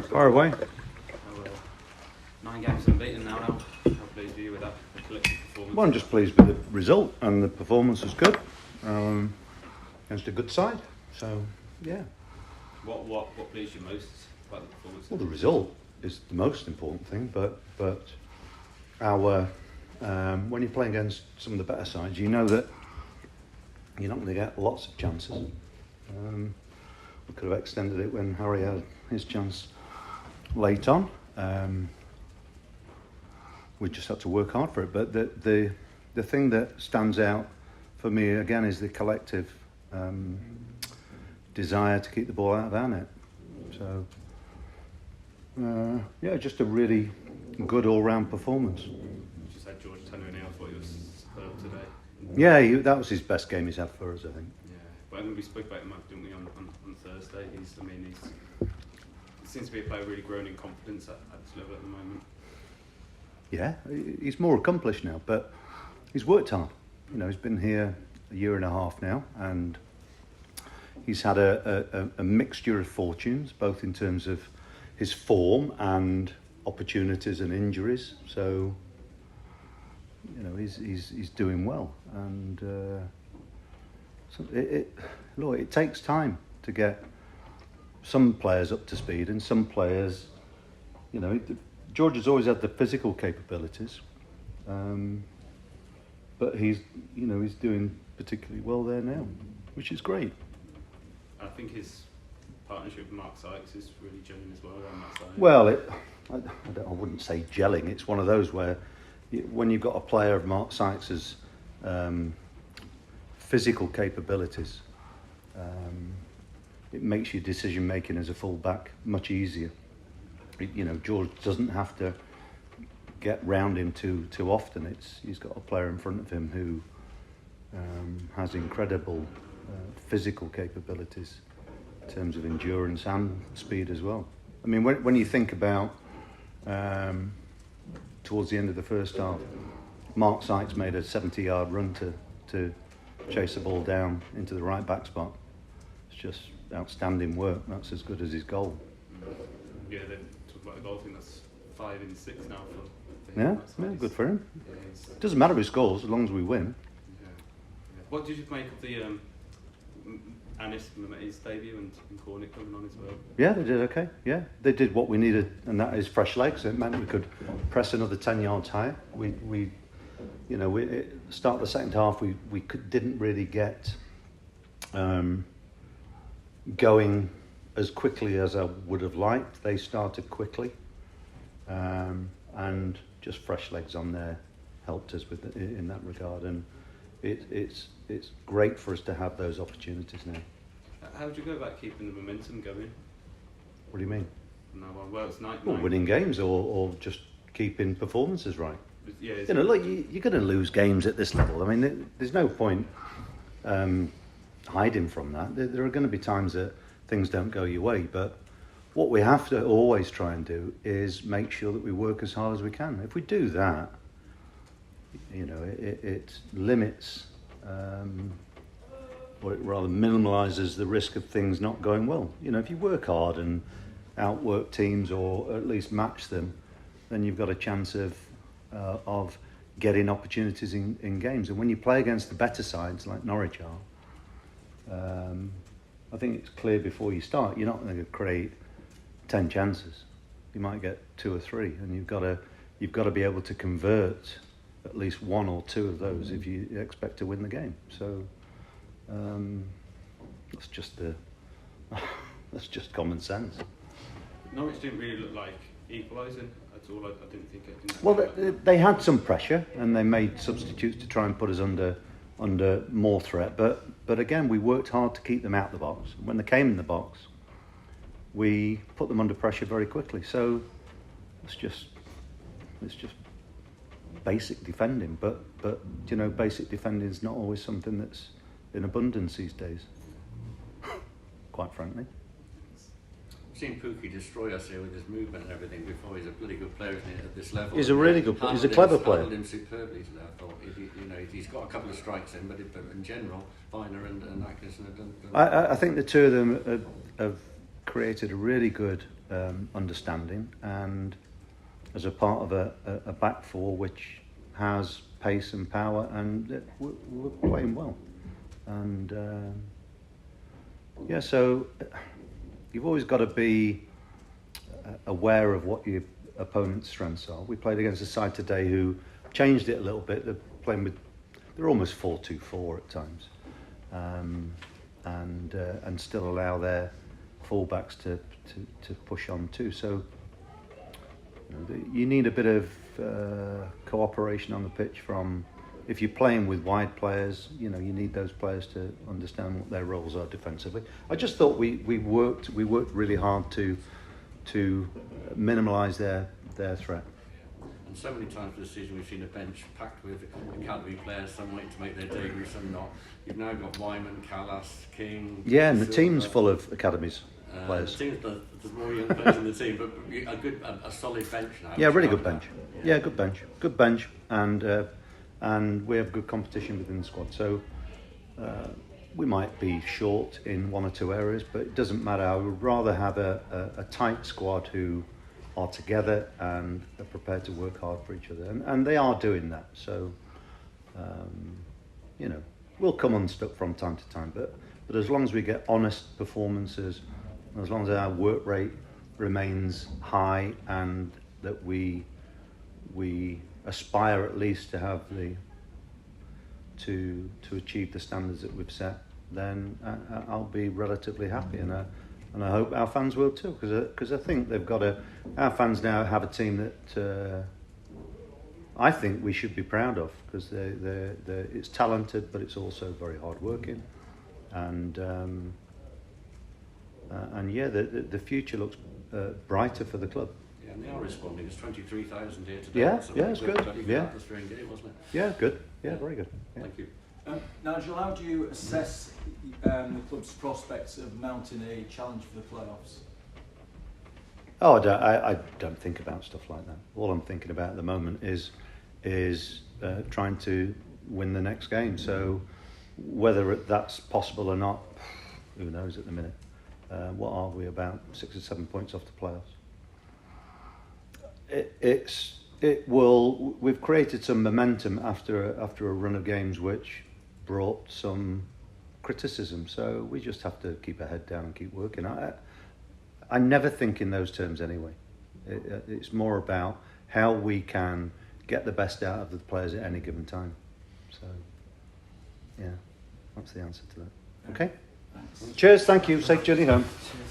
Far away. 9 games unbeaten now. How pleased are you with that collective performance? Well, I'm just pleased with the result, and the performance was good against a good side. So, yeah. What pleased you most about the performance? Well, the result is the most important thing, but our when you play against some of the better sides, you know that you're not going to get lots of chances. We could have extended it when Harry had his chance late on. We just had to work hard for it. But the thing that stands out for me again is the collective desire to keep the ball out of our net. So yeah, just a really good all-round performance. You just had George Tenner-O'Neill. I thought he was superb today. Yeah, that was his best game he's had for us, I think. Yeah, but we spoke about him, didn't we, on Thursday? He seems to be a player really grown in confidence at this level at the moment. Yeah, he's more accomplished now, but he's worked hard. You know, he's been here a year and a half now, and he's had a mixture of fortunes, both in terms of his form and opportunities and injuries. So, you know, he's doing well, and so it takes time to get some players up to speed, and some players, you know, George has always had the physical capabilities, but he's doing particularly well there now, which is great. I think his partnership with Mark Sykes is really gelling as well around that side. Well, I wouldn't say gelling. It's one of those where when you've got a player of Mark Sykes's physical capabilities, it makes your decision making as a fullback much easier. You know, George doesn't have to get round him too often. He's got a player in front of him who has incredible physical capabilities in terms of endurance and speed as well. I mean, when you think about towards the end of the first half, Mark Sykes made a 70-yard run to chase the ball down into the right back spot. It's just outstanding work. That's as good as his goal. Yeah, they talk about the goal. I think that's 5 in 6 now for him. Yeah, good for him. Yeah, it doesn't matter who scores as long as we win. Yeah. What did you make of the Anis Mehmeti's debut and Cornick coming on as well? Yeah, they did okay. Yeah, they did what we needed, and that is fresh legs. It meant we could press another 10 yards higher. We start the second half. We didn't really get going as quickly as I would have liked. They started quickly, and just fresh legs on there helped us in that regard. And it's great for us to have those opportunities now. How do you go about keeping the momentum going? What do you mean? No, well, it's night. Well, winning games or just keeping performances right. Yeah, you know, look, you're going to lose games at this level. I mean, there's no point hiding from that. There are going to be times that things don't go your way, but what we have to always try and do is make sure that we work as hard as we can. If we do that, you know, it limits, or it rather minimalises the risk of things not going well. You know, if you work hard and outwork teams or at least match them, then you've got a chance of getting opportunities in games. And when you play against the better sides like Norwich are, I think it's clear before you start you're not going to create 10 chances. You might get 2 or 3, and you've got to be able to convert at least 1 or 2 of those if you expect to win the game. So that's just common sense. Norwich didn't really look like equalising at all. I didn't think it. Well, they had some pressure, and they made substitutes to try and put us under more threat. But again, we worked hard to keep them out of the box. When they came in the box, we put them under pressure very quickly. So it's just basic defending. But you know, basic defending is not always something that's in abundance these days. Quite frankly. seen Pookie destroy us here with his movement and everything before. He's a bloody good player, isn't he, at this level? He's a really good player. He's a clever player. Handled him superbly today, I thought. He's got a couple of strikes in, but in general, Viner and Atkinson have done. I think the two of them have created a really good understanding, and as a part of a back four which has pace and power, and we're playing well. And so you've always got to be aware of what your opponent's strengths are. We played against a side today who changed it a little bit. They're almost 4-2-4 at times, and still allow their fullbacks to push on too. So you need a bit of cooperation on the pitch from. If you're playing with wide players, you need those players to understand what their roles are defensively. I just thought we worked really hard to minimise their threat. And so many times this season we've seen a bench packed with academy players, some waiting to make their debut, some not. You've now got Wyman, Callas, King. Yeah, and the team's full of academies players. There's more young players in the team, but a solid bench now. Yeah, really good bench. Yeah, good bench, and we have good competition within the squad. So we might be short in one or two areas, but it doesn't matter. I would rather have a tight squad who are together and are prepared to work hard for each other, and they are doing that. So we'll come unstuck from time to time, but as long as we get honest performances, as long as our work rate remains high, and that we aspire at least to have to achieve the standards that we've set, then I'll be relatively happy, and I hope our fans will too, because I think our fans now have a team that I think we should be proud of, because it's talented, but it's also very hard working, and the future looks brighter for the club. Yeah, and they are responding. It's 23,000 here today. Yeah, so it's good. Yeah, atmosphere in game, wasn't it? Yeah, good. Yeah, very good. Yeah. Thank you. Nigel, how do you assess the club's prospects of mounting a challenge for the playoffs? Oh, I don't think about stuff like that. All I'm thinking about at the moment is trying to win the next game. So whether that's possible or not, who knows at the minute. What are we, about 6 or 7 points off the playoffs? We've created some momentum after a run of games which brought some criticism. So we just have to keep our head down and keep working. I never think in those terms anyway. It's more about how we can get the best out of the players at any given time. So, yeah, that's the answer to that. Okay? Thanks. Cheers, thank you. Safe journey home. Cheers.